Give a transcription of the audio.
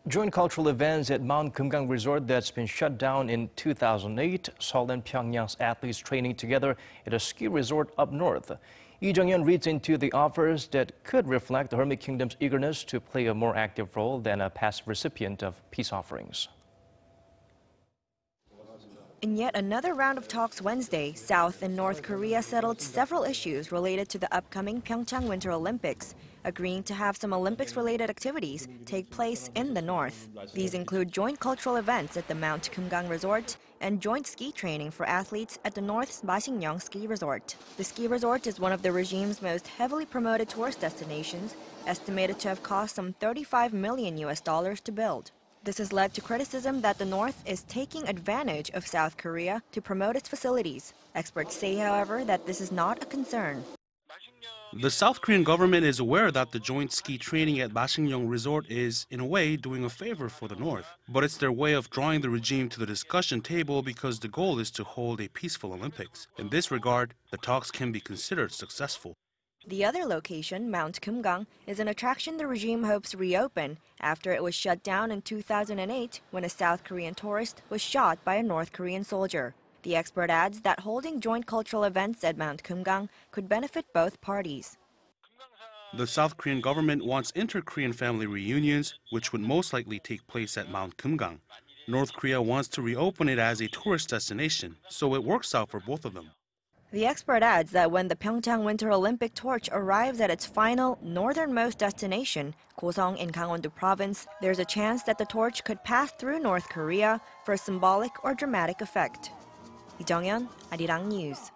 Joint cultural events at Mount Kumgang Resort that's been shut down in 2008. Seoul and Pyongyang's athletes training together at a ski resort up north. Jeong-yeon reads into the offers that could reflect the Hermit Kingdom's eagerness to play a more active role than a passive recipient of peace offerings. In yet another round of talks Wednesday, South and North Korea settled several issues related to the upcoming PyeongChang Winter Olympics, agreeing to have some Olympics-related activities take place in the north. These include joint cultural events at the Mount Kumgang Resort and joint ski training for athletes at the North's Masikryong Ski Resort. The ski resort is one of the regime's most heavily promoted tourist destinations, estimated to have cost some $35 million to build. This has led to criticism that the North is taking advantage of South Korea to promote its facilities. Experts say, however, that this is not a concern. The South Korean government is aware that the joint ski training at Masikryong Resort is, in a way, doing a favor for the North. But it's their way of drawing the regime to the discussion table because the goal is to hold a peaceful Olympics. In this regard, the talks can be considered successful. The other location, Mount Kumgang, is an attraction the regime hopes to reopen after it was shut down in 2008 when a South Korean tourist was shot by a North Korean soldier. The expert adds that holding joint cultural events at Mount Kumgang could benefit both parties. The South Korean government wants inter-Korean family reunions, which would most likely take place at Mount Kumgang. North Korea wants to reopen it as a tourist destination, so it works out for both of them. The expert adds that when the PyeongChang Winter Olympic torch arrives at its final northernmost destination, Gosong in Gangwon-do province, there's a chance that the torch could pass through North Korea for a symbolic or dramatic effect. Jeong-yeon, Arirang News.